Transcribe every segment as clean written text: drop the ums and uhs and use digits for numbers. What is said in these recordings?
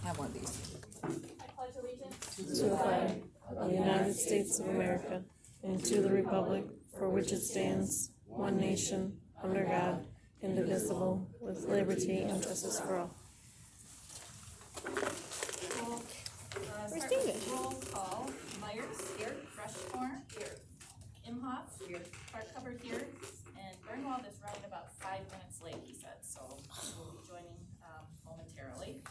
have one of these. I pledge allegiance to the flag of the United States of America and to the republic for which it stands, one nation, under God, indivisible, with liberty and justice for all. Where's David? Roll call. Myers here. Rushmore here. Imhoff here. Clark Hubbard here. And Burnwald is running about 5 minutes late, he said, so we'll be joining momentarily.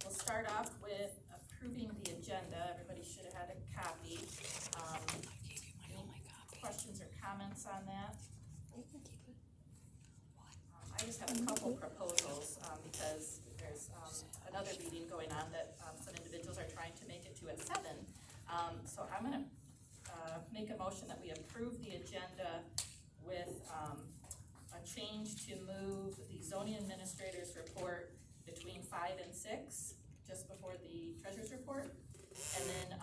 We'll start off with approving the agenda. Everybody should have had a copy. Any questions or comments on that? I just have a couple proposals because there's another meeting going on that some individuals are trying to make it to at 7. So I'm going to make a motion that we approve the agenda with a change to move the zoning administrator's report between 5 and 6, just before the treasurer's report. And then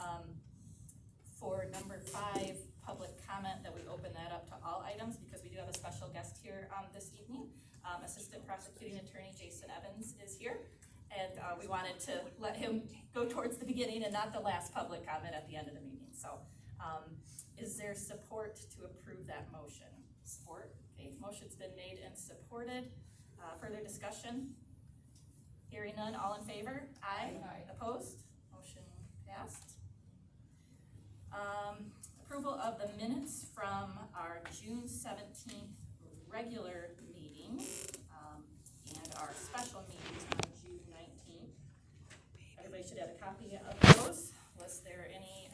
for number 5, public comment, that we open that up to all items because we do have a special guest here this evening. Assistant Prosecuting Attorney Jason Evans is here, and we wanted to let him go towards the beginning and not the last public comment at the end of the meeting. So is there support to approve that motion? Support. Okay, motion's been made and supported. Further discussion? Hearing none, all in favor? Aye. Aye. Opposed? Motion passed. Approval of the minutes from our June 17th regular meeting and our special meeting on June 19th. Everybody should have a copy of those. Was there any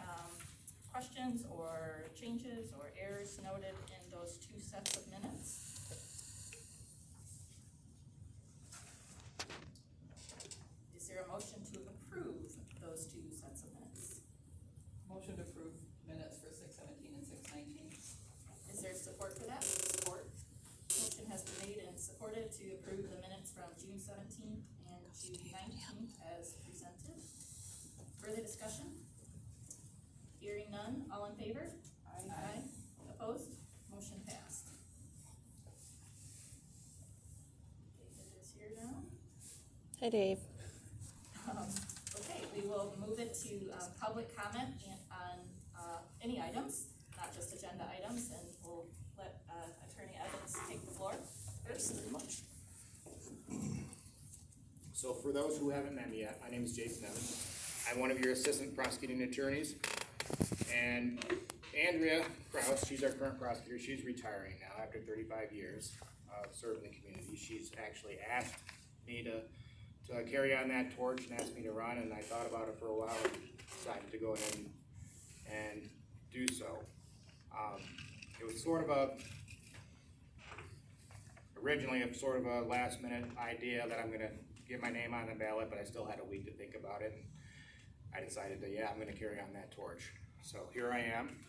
questions or changes or errors noted in those 2 sets of minutes? Is there a motion to approve those 2 sets of minutes? Motion to approve minutes for 6:17 and 6:19. Is there support for that? Support. Motion has been made and supported to approve the minutes from June 17th and June 19th as presented. Further discussion? Hearing none, all in favor? Aye. Aye. Opposed? Motion passed. David is here now. Hi, Dave. Okay, we will move it to public comment on any items, not just agenda items, and we'll let Attorney Evans take the floor first. Thank you very much. So for those who haven't met me yet, my name is Jason Evans. I'm one of your assistant prosecuting attorneys. And Andrea Krause, she's our current prosecutor. She's retiring now after 35 years of serving the community. She's actually asked me to carry on that torch and asked me to run, and I thought about it for a while and decided to go ahead and do so. It was originally a last minute idea that I'm going to get my name on the ballot, but I still had a week to think about it. And I decided that, I'm going to carry on that torch. So here I am.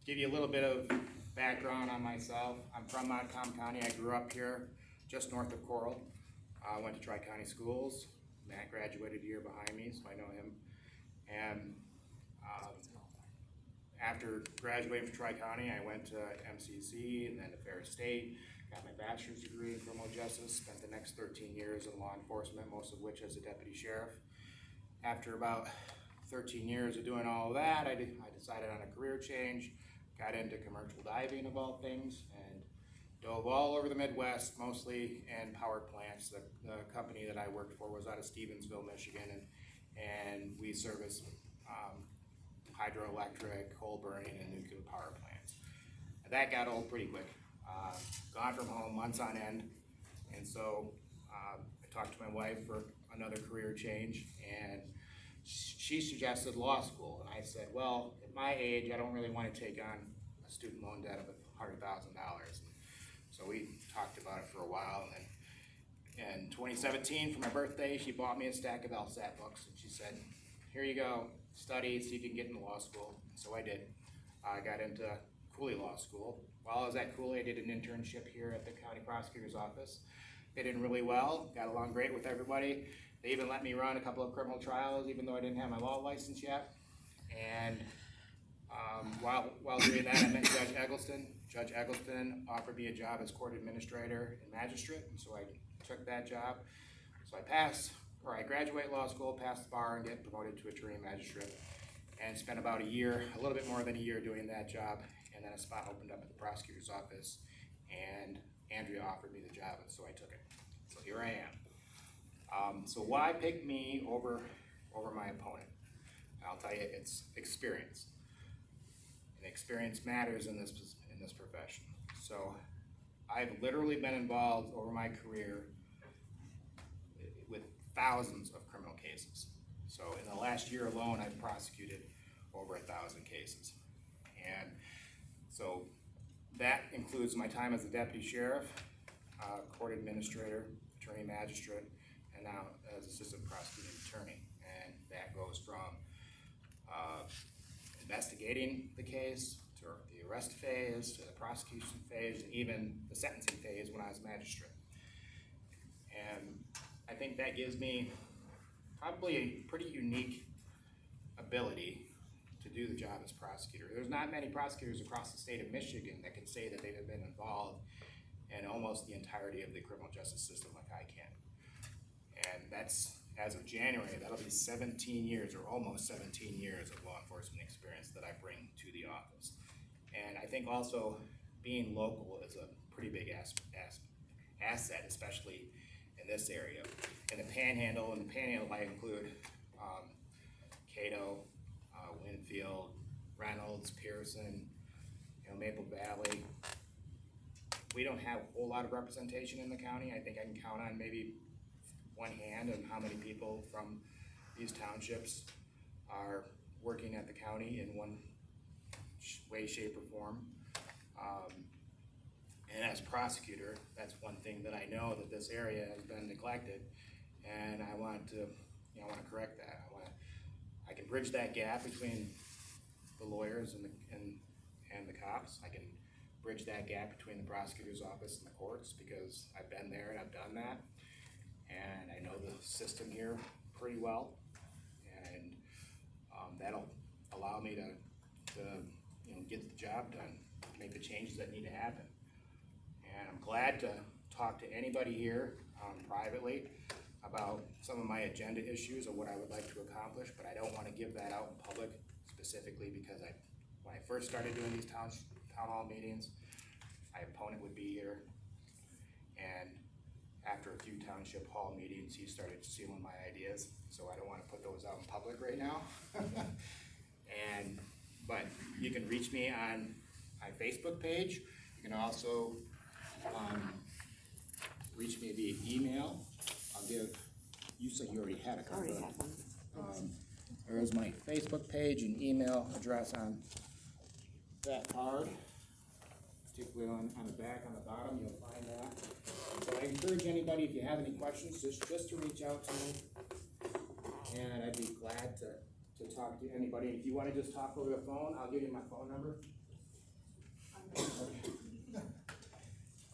Give you a little bit of background on myself. I'm from Montcalm County. I grew up here just north of Coral. I went to Tri-County schools. Matt graduated a year behind me, so I know him. And after graduating from Tri-County, I went to MCC and then to Ferris State, got my bachelor's degree in criminal justice, spent the next 13 years in law enforcement, most of which as a deputy sheriff. After about 13 years of doing all of that, I decided on a career change, got into commercial diving of all things, and dove all over the Midwest, mostly in power plants. The company that I worked for was out of Stevensville, Michigan, and we serviced hydroelectric, coal burning, and nuclear power plants. And that got old pretty quick. Gone from home months on end, and so I talked to my wife for another career change, and she suggested law school, and I said, well, at my age, I don't really want to take on a student loan debt of $100,000. So we talked about it for a while, and then in 2017, for my birthday, she bought me a stack of LSAT books, and she said, here you go, study, see if you can get into law school. So I did. I got into Cooley Law School. While I was at Cooley, I did an internship here at the county prosecutor's office. Fit in really well, got along great with everybody. They even let me run a couple of criminal trials, even though I didn't have my law license yet. And while doing that, I met Judge Eggleston. Judge Eggleston offered me a job as court administrator and magistrate, and so I took that job. So I passed or I graduate law school, pass the bar, and get promoted to attorney magistrate, and spent about a year, a little bit more than a year doing that job, and then a spot opened up at the prosecutor's office, and Andrea offered me the job, and so I took it. So here I am. So why pick me over my opponent? I'll tell you, it's experience. And experience matters in this profession. So I've literally been involved over my career with thousands of criminal cases. So in the last year alone, I've prosecuted over 1,000 cases. And so that includes my time as a deputy sheriff, court administrator, attorney magistrate, and now as assistant prosecuting attorney. And that goes from investigating the case, to the arrest phase, to the prosecution phase, and even the sentencing phase when I was magistrate. And I think that gives me probably a pretty unique ability to do the job as prosecutor. There's not many prosecutors across the state of Michigan that can say that they've been involved in almost the entirety of the criminal justice system like I can. And that's, as of January, that'll be 17 years or almost 17 years of law enforcement experience that I bring to the office. And I think also being local is a pretty big asset, especially in this area. In the Panhandle, I include Cato, Winfield, Reynolds, Pearson, Maple Valley. We don't have a whole lot of representation in the county. I think I can count on maybe one hand on how many people from these townships are working at the county in one way, shape, or form. And as prosecutor, that's one thing that I know that this area has been neglected, and I want to correct that. I can bridge that gap between the lawyers and the cops. I can bridge that gap between the prosecutor's office and the courts because I've been there and I've done that. And I know the system here pretty well, and that'll allow me to get the job done, make the changes that need to happen. And I'm glad to talk to anybody here privately about some of my agenda issues or what I would like to accomplish, but I don't want to give that out in public specifically because when I first started doing these town hall meetings, my opponent would be here, and after a few township hall meetings, he started stealing my ideas, so I don't want to put those out in public right now. But you can reach me on my Facebook page. You can also reach me via email. You said you already had a copy. Already had one. There is my Facebook page and email address on that card. Particularly on the back, on the bottom, you'll find that. So I encourage anybody, if you have any questions, just to reach out to me. And I'd be glad to talk to anybody. If you want to just talk over the phone, I'll give you my phone number.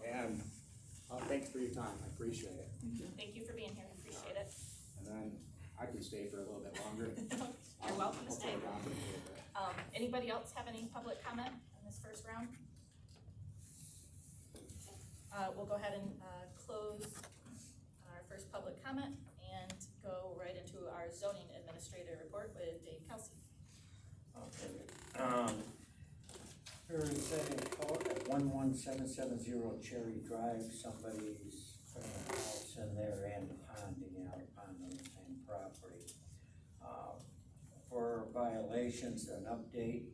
And thanks for your time, I appreciate it. Thank you for being here, I appreciate it. And then I can stay for a little bit longer. You're welcome to stay. I'll talk around a little bit. Anybody else have any public comment in this first round? We'll go ahead and close our first public comment and go right into our zoning administrator report with Dave Kelsey. Okay. Here is saying code at 11770 Cherry Drive, somebody's putting a house in there and a pond, digging out a pond on the same property. For violations, an update,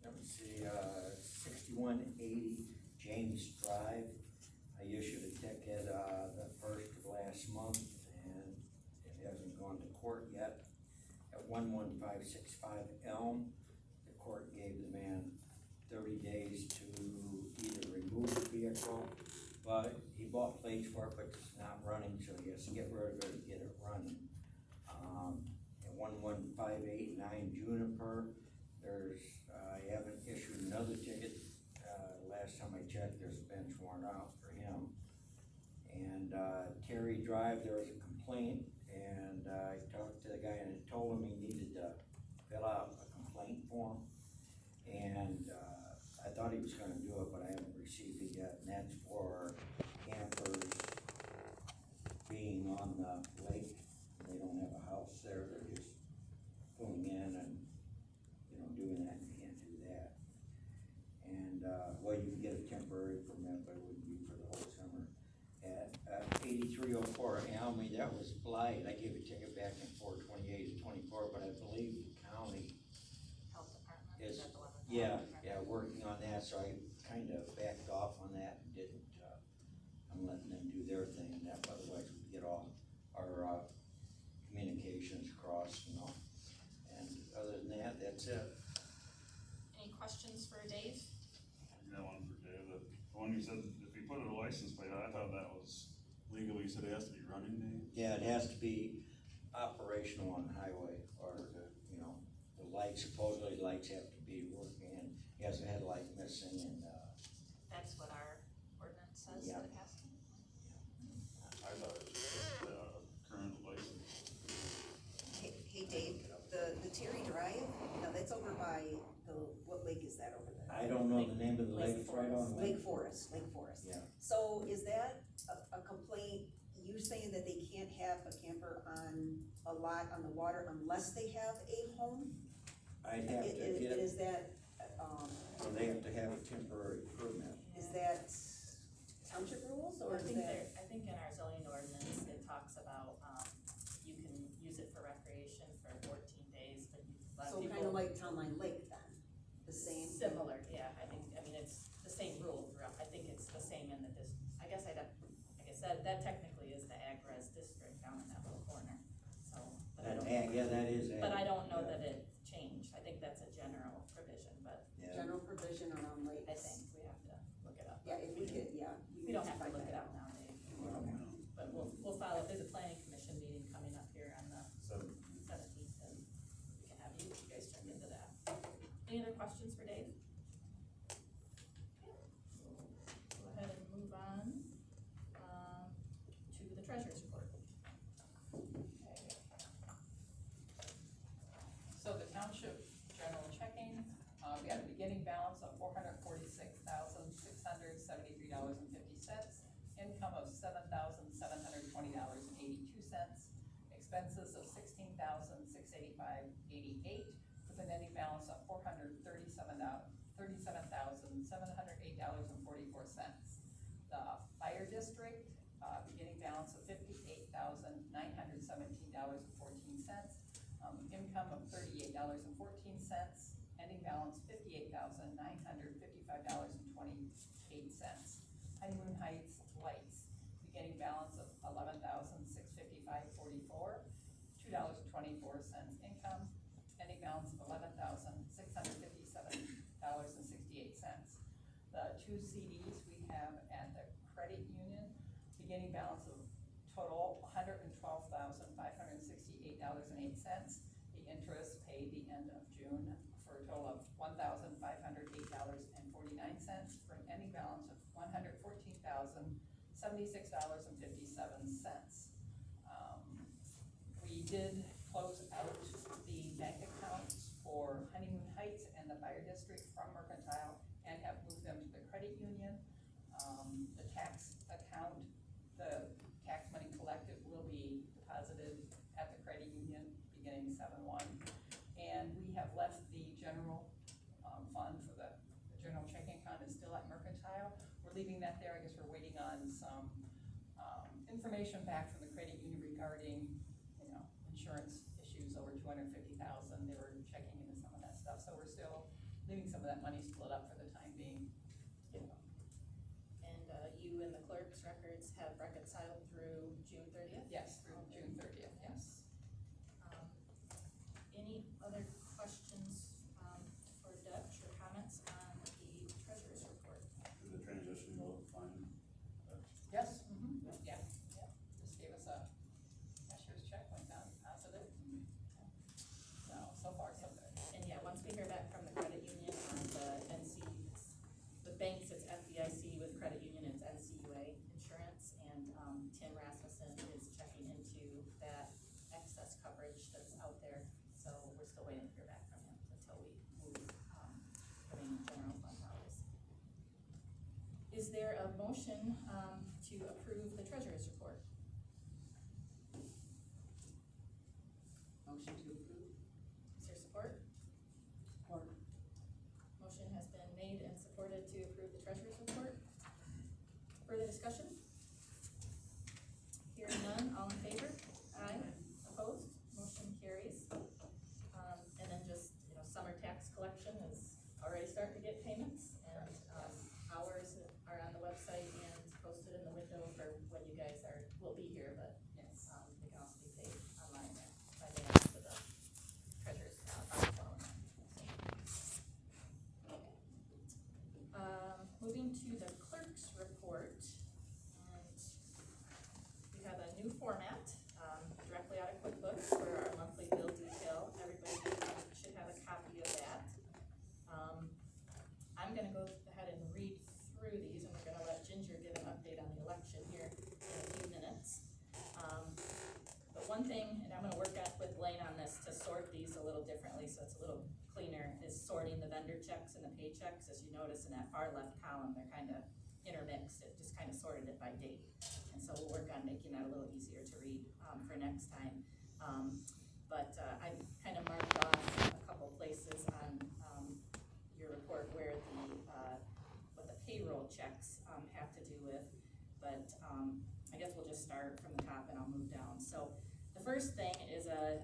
let me see, 6180 James Drive. I issued a ticket the first of last month, and it hasn't gone to court yet. At 11565 Elm, the court gave the man 30 days to either remove the vehicle, but he bought plates for it, but it's not running, so he has to get rid of it and get it running. At 11589 Juniper, I haven't issued another ticket. Last time I checked, there's a bench warrant out for him. And Terry Drive, there was a complaint, and I talked to the guy and I told him he needed to fill out a complaint form. And I thought he was gonna do it, but I haven't received it yet, and that's for campers being on the lake. They don't have a house there, they're just pulling in and, doing that, and you can't do that. And, well, you can get a temporary permit, but it wouldn't be for the whole summer. At 8304 Almy, that was blight. I gave a ticket back in 4/28/24, but I believe the county Health department, is, that the one with the yeah, health department? yeah, working on that, so I kinda backed off on that and didn't, I'm letting them do their thing, and that, otherwise we'd get all our, communications crossed, And other than that, that's it. Any questions for Dave? I got one for Dave, the one you said, if you put a license plate, I thought that was legal, you said it has to be running, Dave? Yeah, it has to be operational on the highway, or, the lights, supposedly lights have to be working, and he has a headlight missing, and, That's what our ordinance says Yeah. that it has to. I thought it was just, current license. Hey Dave, the Terry Drive, now that's over by what lake is that over there? I don't know the name of the lake, it's right on. Lake Forest. Yeah. So is that a complaint, you saying that they can't have a camper on a lot on the water unless they have a home? I'd have to get, Is that, so they have to have a temporary permit. is that township rules, or is that? I think in our zoning ordinance, it talks about, you can use it for recreation for 14 days, but a lot of So people. kinda like Town Line Lake then, the same? Similar, yeah, I mean, it's the same rule throughout, I think it's the same in the I guess I'd have, like I said, that technically is the ag-res district down in that little corner, so, but I don't. Yeah, that is. But I don't know that it changed, I think that's a general provision, but Yeah. General provision around lakes? I think we have to look it up. Yeah, if we could, yeah. We don't have to find look it that up now, Dave, Well, but we'll follow, there's a planning commission meeting coming up here on the So, 17th, and we can have you guys check into that. Any other questions for Dave? Go ahead and move on, to the treasurer's report. So the township general checking, we had a beginning balance of $446,673.50, income of $7,720.82, expenses of $16,685.88, with an ending balance of $437,708.44. The fire district, beginning balance of $58,917.14, income of $38.14, ending balance $58,955.28. Honeymoon Heights lights, beginning balance of $11,655.44, $2.24 income, ending balance of $11,657.68. The two CDs we have at the credit union, beginning balance of total $112,568.08. The interest paid the end of June for a total of $1,508.49, for an ending balance of $114,076.57. We did close out the bank accounts for Honeymoon Heights and the fire district from Mercantile and have moved them to the credit union. The tax account, the tax money collected will be deposited at the credit union beginning 7/1. And we have left the general fund for the general checking account is still at Mercantile. We're leaving that there. I guess we're waiting on some information back from the credit union regarding, insurance issues over $250,000. They were checking into some of that stuff, so we're still leaving some of that money split up for the time being. And, you and the clerk's records have reconciled through June 30th? Yes, through June 30th, yes. Any other questions, for Dutch or comments on the treasurer's report? did the transition go fine? Yes, yeah, just gave us a cashier's check, went down, deposited. So far so good. And yeah, once we hear back from the credit union on the the banks, it's FDIC, with credit union, it's NCUA insurance, and, Tim Rasmussen is checking into that excess coverage that's out there, so we're still waiting to hear back from him until we move, putting general fund dollars. Is there a motion, to approve the treasurer's report? sorting the vendor checks and the paychecks. As you notice in that far left column, they're kind of intermixed. It just kind of sorted it by date. And so we'll work on making that a little easier to read for next time. But I kind of marked off a couple places on your report where what the payroll checks have to do with. But I guess we'll just start from the top and I'll move down. So the first thing is a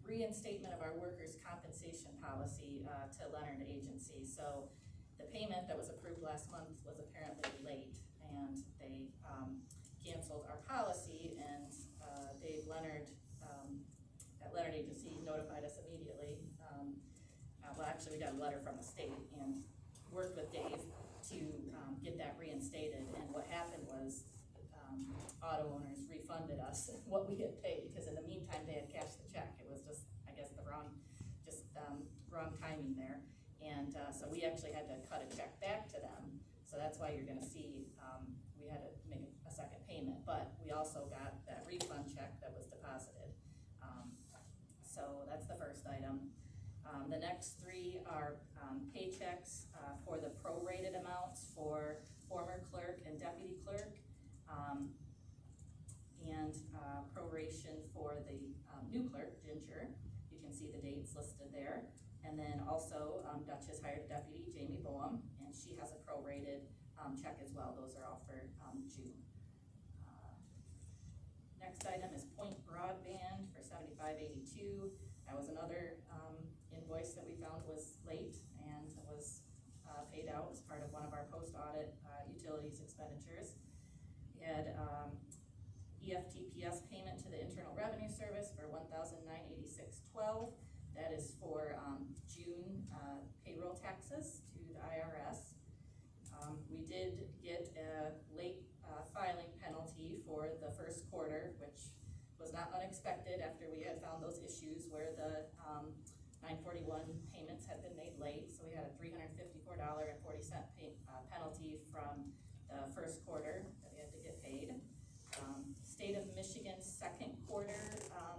reinstatement of our workers' compensation policy to Leonard Agency. So the payment that was approved last month was apparently late, and they canceled our policy, and Dave Leonard at Leonard Agency notified us immediately. Well, actually, we got a letter from the state and worked with Dave to get that reinstated, and what happened was auto owners refunded us what we had paid, because in the meantime, they had cashed the check. It was just, I guess, the wrong timing there. And so we actually had to cut a check back to them. So that's why you're gonna see we had to make a second payment, but we also got that refund check that was deposited. So that's the first item. The next three are paychecks for the prorated amounts for former clerk and deputy clerk. And proration for the new clerk, Ginger. You can see the dates listed there. And then also Dutch has hired a deputy, Jamie Boehm, and she has a prorated check as well. Those are all for June. Next item is Point Broadband for $75.82. That was another invoice that we found was late and was paid out as part of one of our post-audit utilities expenditures. We had EFTPS payment to the Internal Revenue Service for $1,986.12. That is for June payroll taxes to the IRS. We did get a late filing penalty for the first quarter, which was not unexpected after we had found those issues where the 941 payments had been made late. So we had a $354.40 penalty from the first quarter that we had to get paid. State of Michigan's second quarter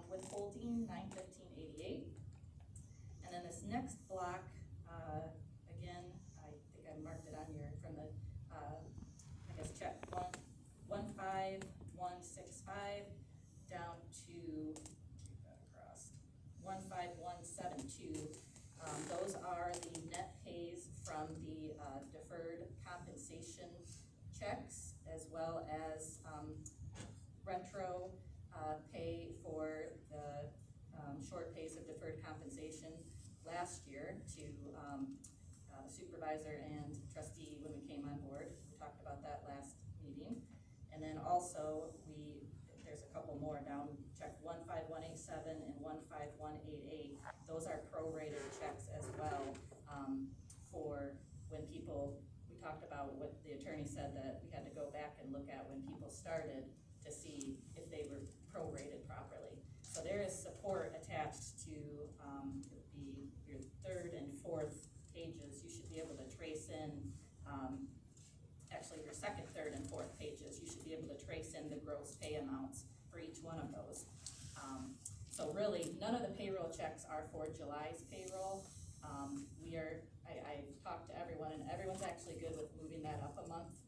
withholding, $915.88. And then this next block, again, I think I marked it on your, from the, I guess check 15165 down to, across, 15172. Those are the net pays from the deferred compensation checks, as well as retro pay for the short pays of deferred compensation last year to the supervisor and trustee when we came on board. We talked about that last meeting. And then also there's a couple more down, check 15187 and 15188. Those are prorated checks as well for when people, we talked about what the attorney said, that we had to go back and look at when people started to see if they were prorated properly. So there is support attached to your third and fourth pages. You should be able to trace in, actually your second, third, and fourth pages, you should be able to trace in the gross pay amounts for each one of those. So really, none of the payroll checks are for July's payroll. I've talked to everyone, and everyone's actually good with moving that up a month.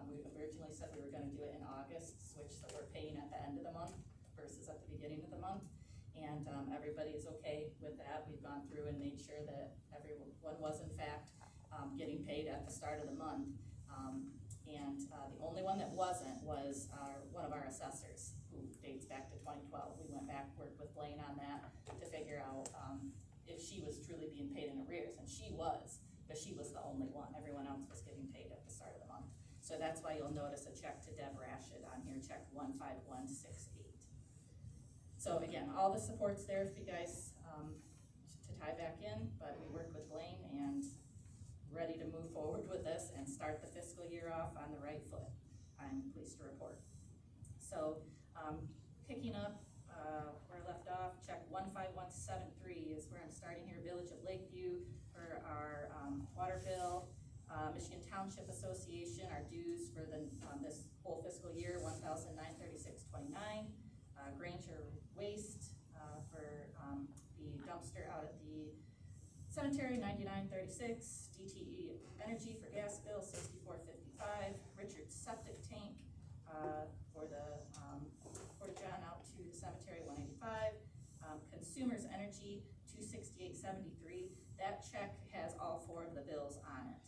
We originally said we were gonna do it in August, switch so we're paying at the end of the month versus at the beginning of the month. And everybody is okay with that. We've gone through and made sure that everyone was in fact getting paid at the start of the month. And the only one that wasn't was one of our assessors, who dates back to 2012. We went back, worked with Blaine on that to figure out if she was truly being paid in arrears, and she was, but she was the only one. Everyone else was getting paid at the start of the month. So that's why you'll notice a check to Deb Rashid on here, check 15168. So again, all the support's there for you guys to tie back in, but we worked with Blaine and ready to move forward with this and start the fiscal year off on the right foot, I'm pleased to report. So picking up where I left off, check 15173 is where I'm starting here, Village of Lakeview for our water bill. Michigan Township Association, our dues for this whole fiscal year, $1,936.29. Granger Waste for the dumpster out at the Cemetery, $99.36, DTE Energy for gas bill, $64.55, Richard Septic Tank, for the, Porta-John out to the cemetery, $185, Consumers Energy, $268.73, that check has all 4 of the bills on it.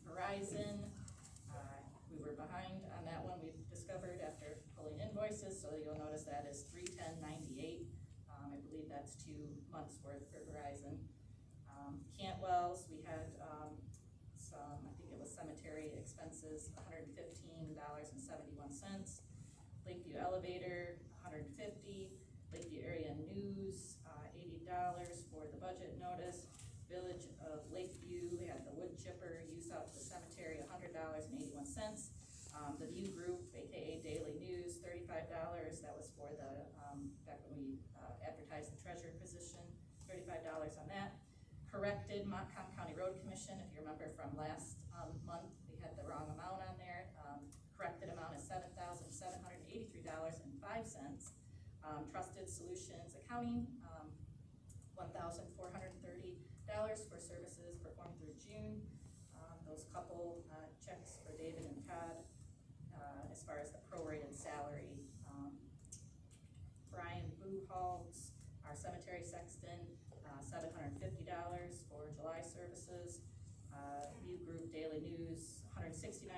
Verizon, we were behind on that one, we've discovered after pulling invoices, so you'll notice that is $310.98. I believe that's 2 months worth for Verizon. Cantwell's, we had, some, I think it was cemetery expenses, $115.71. Lakeview Elevator, $150. Lakeview Area News, $80 for the budget notice. Village of Lakeview, we had the wood chipper use out to the cemetery, $100.81. The View Group, AKA Daily News, $35, that was for the, back when we advertised the treasurer position, $35 on that. Corrected Montcalm County Road Commission, if you remember from last month, we had the wrong amount on there. Corrected amount is $7,783.05. Trusted Solutions Accounting, $1,430 for services performed through June. Those couple checks for David and Todd, as far as the prorated salary. Brian Buchholz, our cemetery sexton, $750 for July services. View Group Daily News, $169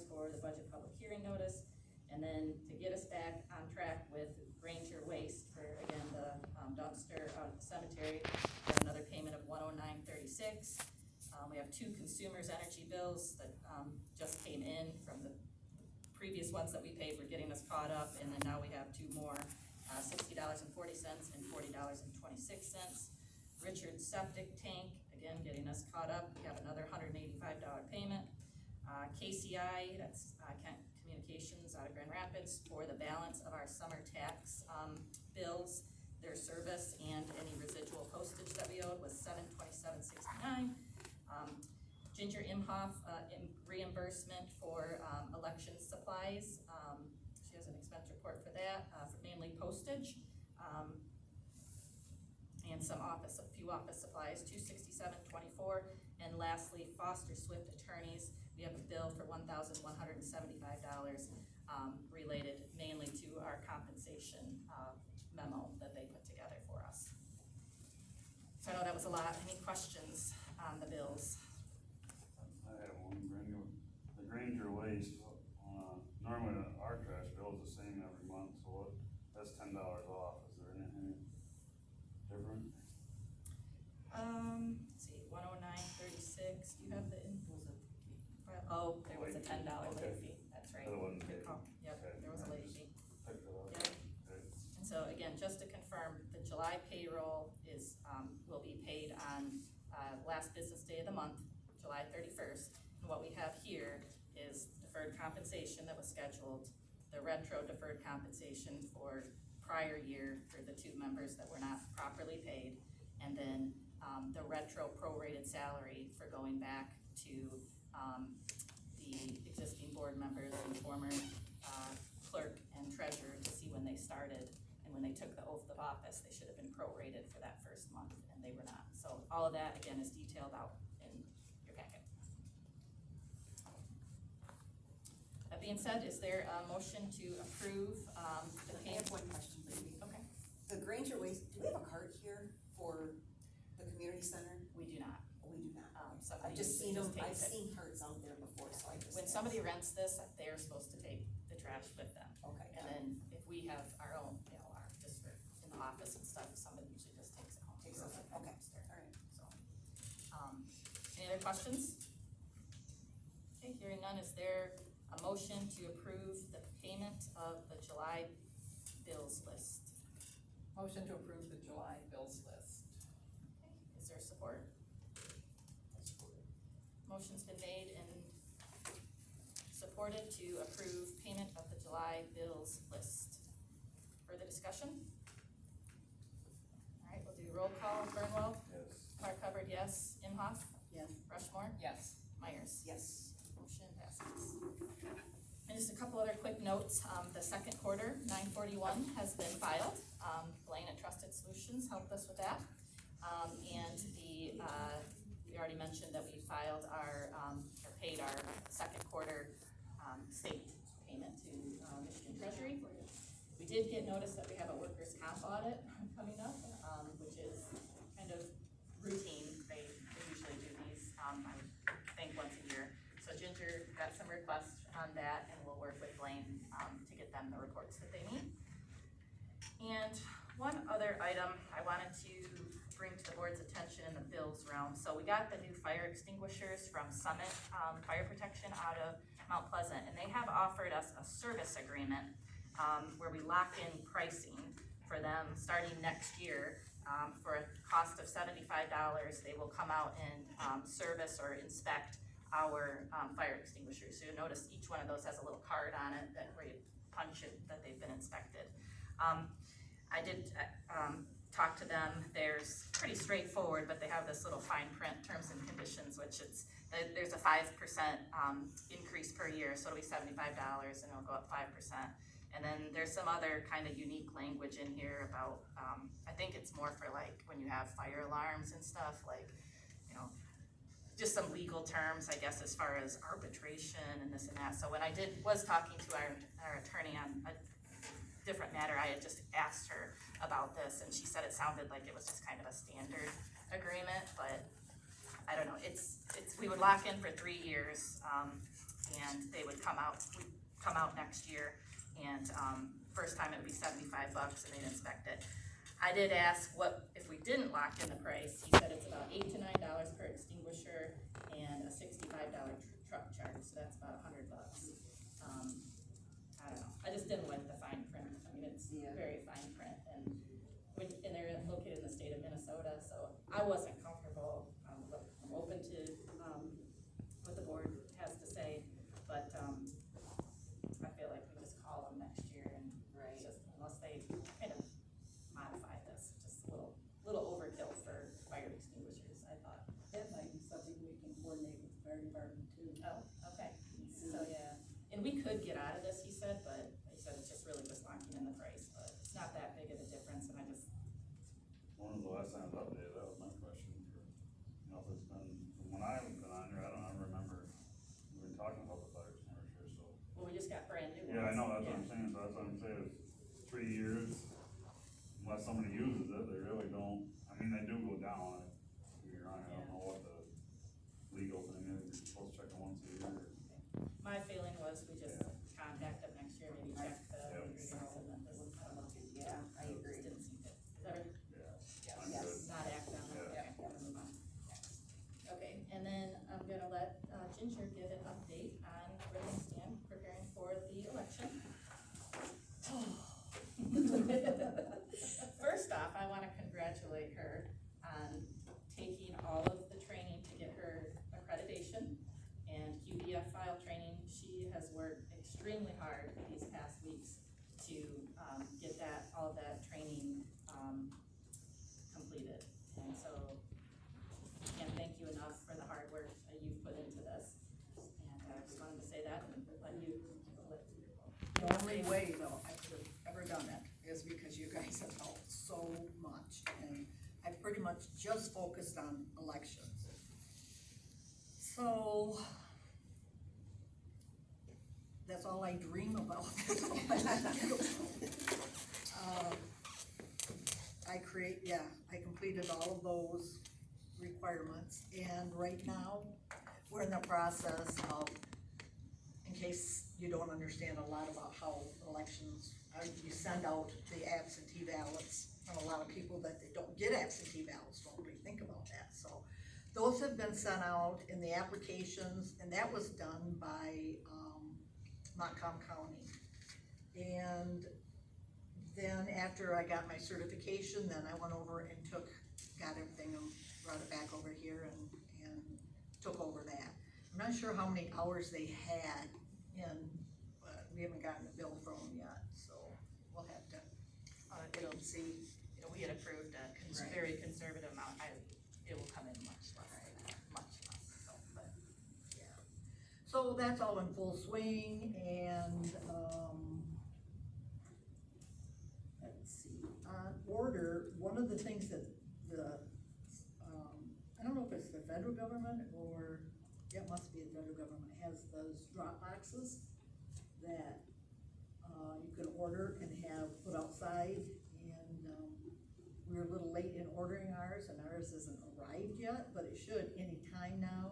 for the budget public hearing notice. And then to get us back on track with Granger Waste for, again, the dumpster out at the cemetery, we have another payment of $109.36. We have 2 consumers energy bills that just came in from the previous ones that we paid. We're getting us caught up, and then now we have 2 more, $60.40 and $40.26. Richard Septic Tank, again, getting us caught up. We have another $185 payment. KCI, that's Kent Communications out of Grand Rapids, for the balance of our summer tax bills. Their service and any residual postage that we owed was $727.69. Ginger Imhoff, reimbursement for election supplies. She has an expense report for that, for mainly postage. And some a few office supplies, $267.24. And lastly, Foster Swift Attorneys, we have a bill for $1,175, related mainly to our compensation memo that they put together for us. So I know that was a lot. Any questions on the bills? I have one, the Granger Waste, normally our trash bill is the same every month, so that's $10 off, is there anything different? Let's see, $109.36, do you have the oh, there was a $10 late fee, that's right. That wasn't Good paid. call. Yep, Okay. there was a late fee. Pick it up. Yep. Okay. And so again, just to confirm, the July payroll is, will be paid on, last business day of the month, July 31st. And what we have here is deferred compensation that was scheduled, the retro deferred compensation for prior year for the 2 members that were not properly paid, and then the retro prorated salary for going back to the existing board members and former clerk and treasurer to see when they started, and when they took the oath of office, they should have been prorated for that first month, and they were not. So all of that, again, is detailed out in your packet. That being said, is there a motion to approve the I payment? have one question, maybe. Okay, The Granger Waste, do we have a cart here for the community center? we do not. We do not. Somebody I've just seen them, takes I've it. seen carts out there before, so I just. When somebody rents this, they're supposed to take the trash with them. Okay. And then if we have our own, our, just for in the office and stuff, somebody usually just takes it home. Takes it home. Okay. Dumpster. All right. So, any other questions? Okay, hearing none, is there a motion to approve the payment of the July bills list? Motion to approve the July bills list. Okay, is there support? Motion's been made and supported to approve payment of the July bills list. Further discussion? All right, we'll do roll call. Burnwell? Yes. Clark Hubbard, yes. Imhoff? Yes. Rushmore? Yes. Myers? Yes. Motion passes. And just a couple other quick notes. The second quarter, 941, has been filed. Blaine at Trusted Solutions helped us with that. And we already mentioned that we filed or paid our second quarter, state payment to, Michigan Treasury. We did get notice that we have a workers' comp audit coming up, which is kind of routine. They usually do these, I think once a year. So Ginger got some requests on that, and we'll work with Blaine, to get them the reports that they need. And one other item I wanted to bring to the board's attention in the bills realm. So we got the new fire extinguishers from Summit, Fire Protection out of Mount Pleasant, and they have offered us a service agreement, where we lock in pricing for them starting next year. For a cost of $75, they will come out and, service or inspect our, fire extinguishers. So you'll notice each one of those has a little card on it that where you punch it that they've been inspected. I did, talk to them. There's pretty straightforward, but they have this little fine print terms and conditions, which there's a 5% increase per year, so it'll be $75 and it'll go up 5%. And then there's some other kind of unique language in here about, I think it's more for like when you have fire alarms and stuff, like, you know, just some legal terms, I guess, as far as arbitration and this and that. So when I was talking to our attorney on a different matter, I had just asked her about this, and she said it sounded like it was just kind of a standard agreement, but I don't know. We would lock in for 3 years, and they would come out next year, and first time it would be $75, and they'd inspect it. I did ask what if we didn't lock in the price. He said it's about $8 to $9 per extinguisher and a $65 truck charge, so that's about $100. I don't know. I just didn't like the fine print. I mean, it's very fine print, and they're located in the state of Minnesota, so I wasn't comfortable. But I'm open to what the board has to say, but I feel like we just call them next year, and just unless they kind of modify this, just a little overkill for fire extinguishers, I thought. That might be something we can coordinate with the fire department too. Oh, okay. So, yeah, and we could get out of this, he said, but he said it's just really just locking in the price, but it's not that big of a difference, and I just. When was the last time it was updated? That was my question. You know, if it's been, from when I haven't been on here, I don't remember we've been talking about the fire extinguisher, so. Well, we just got brand new ones. Yeah, I know, that's what I'm saying, so that's what I'm saying, it's 3 years, unless somebody uses it, they really don't, I mean, they do go down, you're on, I don't know what the legal thing is, you're supposed to check them once a year. My feeling was we just contact them next year, maybe check the ingredients, and then this, I don't know. Yeah, I agree. Just didn't seem to, is that right? Yeah. I'm Yes. good. Not act on it, Yeah. okay, we'll move on. Okay, and then I'm gonna let Ginger give an update on where they stand preparing for the election. First off, I wanna congratulate her on taking all of the training to get her accreditation and QBF file training. She has worked extremely hard these past weeks to get all of that training completed. And so, can't thank you enough for the hard work that you've put into this. And I just wanted to say that and let you. The only way though I could have ever done it is because you guys have helped so much, and I pretty much just focused on elections. So, that's all I dream about. That's all I think about. I completed all of those requirements, and right now, we're in the process of, in case you don't understand a lot about how elections, you send out the absentee ballots, and a lot of people that they don't get absentee ballots don't really think about that, so. Those have been sent out in the applications, and that was done by, Montcalm County. And then after I got my certification, then I went over and got everything and brought it back over here and took over that. I'm not sure how many hours they had in, but we haven't gotten a bill from them yet, so we'll have to wait and see. You know, we had approved a Right. very conservative amount. It will come in much less than that, much less, so, but. So that's all in full swing, and, let's see, on order, one of the things that the federal government, or, yeah, it must be the federal government, has those drop boxes that, you can order and have put outside, and, we were a little late in ordering ours, and ours isn't arrived yet, but it should any time now.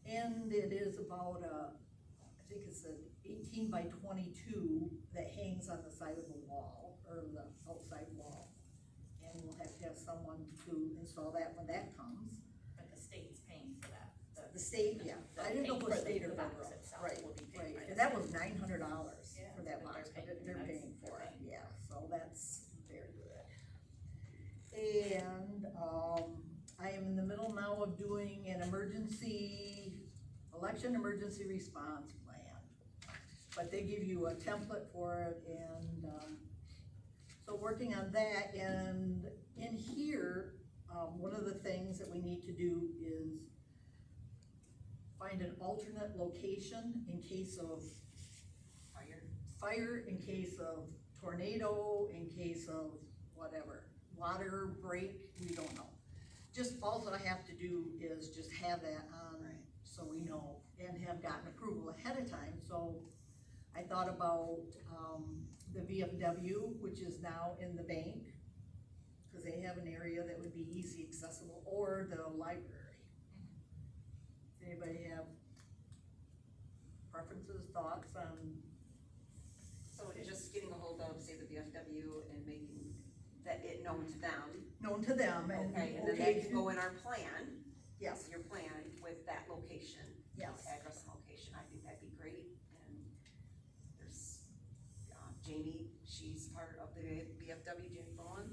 And it is about, I think it's an 18 by 22 that hangs on the side of the wall, or the outside wall. And we'll have to have someone to install that when that comes. But the state's paying for that. The state, yeah, I didn't know if it was state or The box federal. itself Right, will be paid right, by the and that state. was $900 Yeah, for that but box, but they're they're paying- paying for it, they're paying. yeah, so that's very good. And, I am in the middle now of doing an election emergency response plan. But they give you a template for it, and, so working on that, and in here, one of the things that we need to do is find an alternate location in case of fire, in case of tornado, in case of whatever, water break, we don't know. Just all I have to do is just have that on, so we know, and have gotten approval ahead of time, so I thought about, the VFW, which is now in the bank, cause they have an area that would be easy accessible, or the library. Does anybody have preferences, thoughts on? So it's just getting a hold of, say, the VFW and making that it known to them. Known to them, and Okay, and then okay that can go in our plan, yes, your plan with that location. yes, Address and location, I think that'd be great, and there's, Jamie, she's part of the BFW, Jamie Bowen,